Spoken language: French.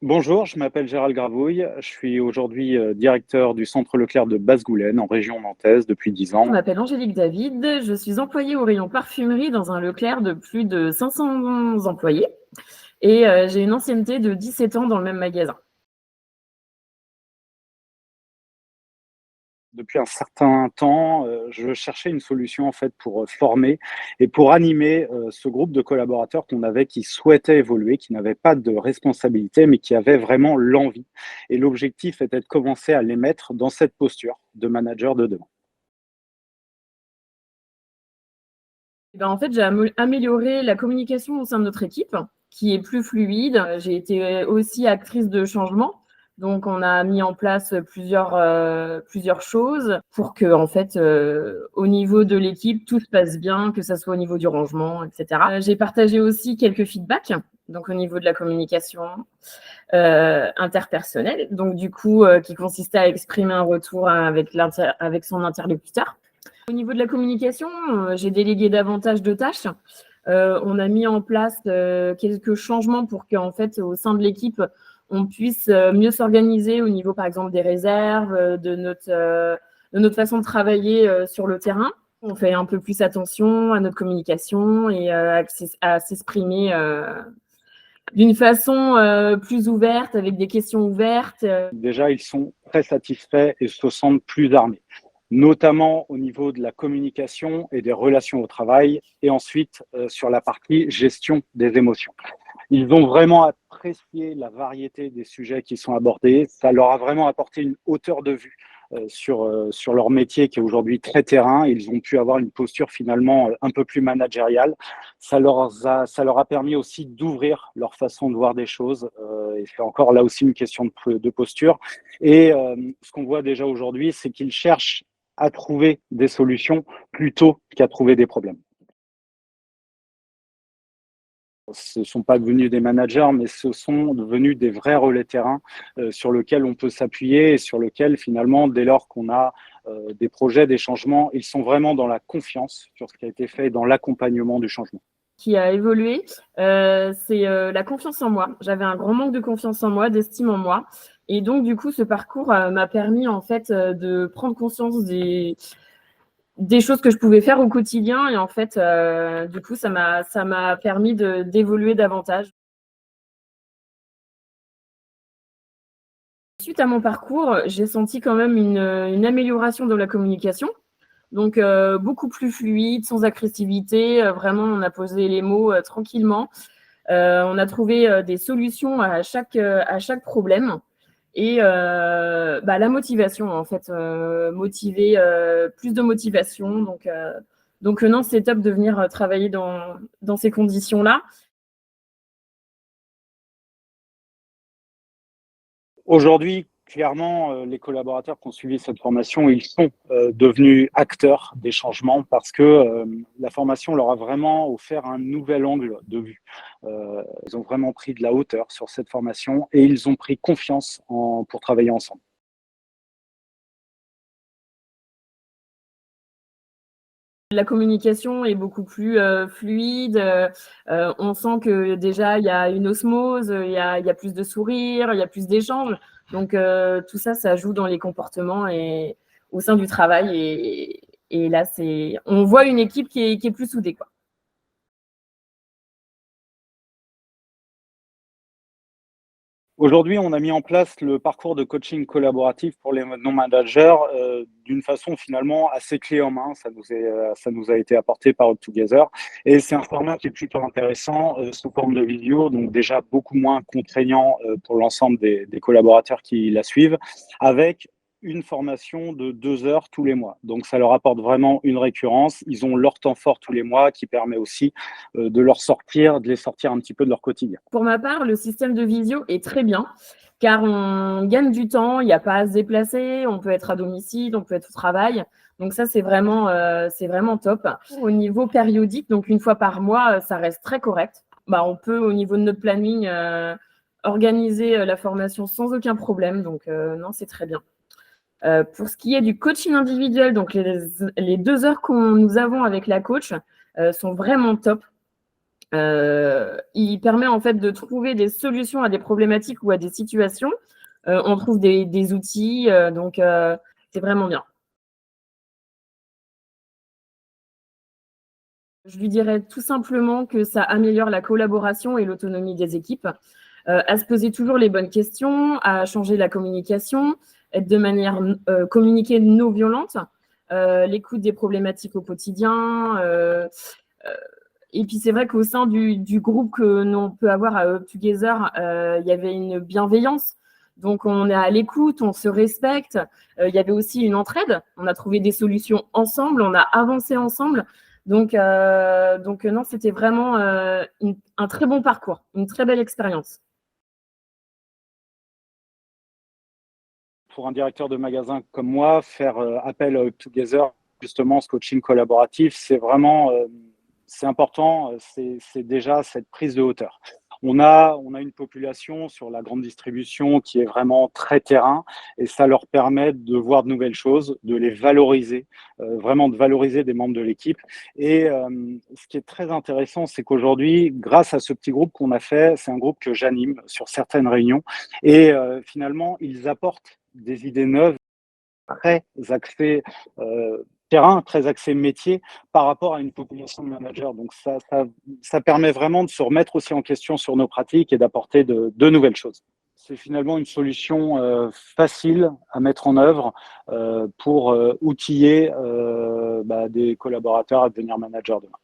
Bonjour, je m'appelle Gérald Gravouille. Je suis aujourd'hui directeur du Centre Leclerc de Basse-Goulaine, en région nantaise, depuis 10 Je ans. m'appelle Angélique David, je suis employée au rayon parfumerie dans un Leclerc de plus de 500 employés et j'ai une ancienneté de 17 ans dans le même magasin. Depuis un certain temps, je cherchais une solution en fait pour former et pour animer ce groupe de collaborateurs qu'on avait qui souhaitaient évoluer, qui n'avaient pas de responsabilité, mais qui avaient vraiment l'envie. Et l'objectif était de commencer à les mettre dans cette posture de manager de demain. Et ben, en fait, j'ai amélioré la communication au sein de notre équipe, qui est plus fluide. J'ai été aussi actrice de changement. Donc, on a mis en place plusieurs choses pour que, en fait, au niveau de l'équipe, tout se passe bien, que ça soit au niveau du rangement, etc. J'ai partagé aussi quelques feedbacks, donc au niveau de la communication interpersonnelle, donc du coup, qui consistait à exprimer un retour avec son interlocuteur. Au niveau de la communication, j'ai délégué davantage de tâches. On a mis en place quelques changements pour qu'en fait, au sein de l'équipe, on puisse mieux s'organiser au niveau, par exemple, des réserves, de notre façon de travailler sur le terrain. On fait un peu plus attention à notre communication et à s'exprimer d'une façon plus ouverte, avec des questions ouvertes. Déjà, ils sont très satisfaits et se sentent plus armés, notamment au niveau de la communication et des relations au travail, et ensuite sur la partie gestion des émotions. Ils ont vraiment apprécié la variété des sujets qui sont abordés. Ça leur a vraiment apporté une hauteur de vue sur leur métier qui est aujourd'hui très terrain. Ils ont pu avoir une posture finalement un peu plus managériale. Ça leur a permis aussi d'ouvrir leur façon de voir des choses. Et c'est encore là aussi une question de posture. Et ce qu'on voit déjà aujourd'hui, c'est qu'ils cherchent à trouver des solutions plutôt qu'à trouver des problèmes. Ce ne sont pas devenus des managers, mais ce sont devenus des vrais relais terrain sur lesquels on peut s'appuyer et sur lesquels finalement, dès lors qu'on a des projets, des changements, ils sont vraiment dans la confiance sur ce qui a été fait et dans l'accompagnement du changement. Qui a évolué, c'est la confiance en moi. J'avais un grand manque de confiance en moi, d'estime en moi. Et donc, du coup, ce parcours m'a permis, en fait, de prendre conscience des choses que je pouvais faire au quotidien. Et en fait, du coup, ça m'a permis d'évoluer davantage. Suite à mon parcours, j'ai senti quand même une amélioration de la communication. Donc, beaucoup plus fluide, sans agressivité. Vraiment, on a posé les mots tranquillement. On a trouvé des solutions à chaque problème. Et la motivation, en fait, motiver, plus de motivation. Donc non, c'est top de venir travailler dans ces conditions-là. Aujourd'hui, clairement, les collaborateurs qui ont suivi cette formation, ils sont devenus acteurs des changements parce que la formation leur a vraiment offert un nouvel angle de vue. Ils ont vraiment pris de la hauteur sur cette formation et ils ont pris confiance pour travailler ensemble. La communication est beaucoup plus fluide. On sent que déjà, il y a une osmose, il y a plus de sourires, il y a plus d'échanges. Donc, tout ça, ça joue dans les comportements et au sein du travail. Et là, on voit une équipe qui est plus soudée, quoi. Aujourd'hui, on a mis en place le parcours de coaching collaboratif pour les non-managers d'une façon finalement assez clé en main. Ça nous a été apporté par Up Together. Et c'est un format qui est plutôt intéressant sous forme de vidéo, donc déjà beaucoup moins contraignant pour l'ensemble des collaborateurs qui la suivent, avec une formation de 2 heures tous les mois. Donc ça leur apporte vraiment une récurrence. Ils ont leur temps fort tous les mois qui permet aussi de les sortir un petit peu de leur quotidien. Pour ma part, le système de visio est très bien car on gagne du temps, il n'y a pas à se déplacer, on peut être à domicile, on peut être au travail. Donc ça, c'est vraiment top. Au niveau périodique, donc une fois par mois, ça reste très correct. On peut, au niveau de notre planning, organiser la formation sans aucun problème. Donc non, c'est très bien. Pour ce qui est du coaching individuel, donc les 2 heures que nous avons avec la coach sont vraiment top. Il permet en fait de trouver des solutions à des problématiques ou à des situations. On trouve des outils, donc c'est vraiment bien. Je lui dirais tout simplement que ça améliore la collaboration et l'autonomie des équipes, à se poser toujours les bonnes questions, à changer la communication, être de manière communiquer non violente, l'écoute des problématiques au quotidien. Et puis c'est vrai qu'au sein du groupe que l'on peut avoir à Up Together, il y avait une bienveillance. Donc on est à l'écoute, on se respecte. Il y avait aussi une entraide. On a trouvé des solutions ensemble, on a avancé ensemble. Donc non, c'était vraiment un très bon parcours, une très belle expérience. Pour un directeur de magasin comme moi, faire appel à Up Together, justement, ce coaching collaboratif, c'est vraiment c'est important. C'est déjà cette prise de hauteur. On a une population sur la grande distribution qui est vraiment très terrain et ça leur permet de voir de nouvelles choses, de les valoriser, vraiment de valoriser des membres de l'équipe. Et ce qui est très intéressant, c'est qu'aujourd'hui, grâce à ce petit groupe qu'on a fait, c'est un groupe que j'anime sur certaines réunions et finalement, ils apportent des idées neuves, très axées terrain, très axées métier par rapport à une population de managers. Donc ça permet vraiment de se remettre aussi en question sur nos pratiques et d'apporter de nouvelles choses. C'est finalement une solution facile à mettre en œuvre pour outiller des collaborateurs à devenir managers demain.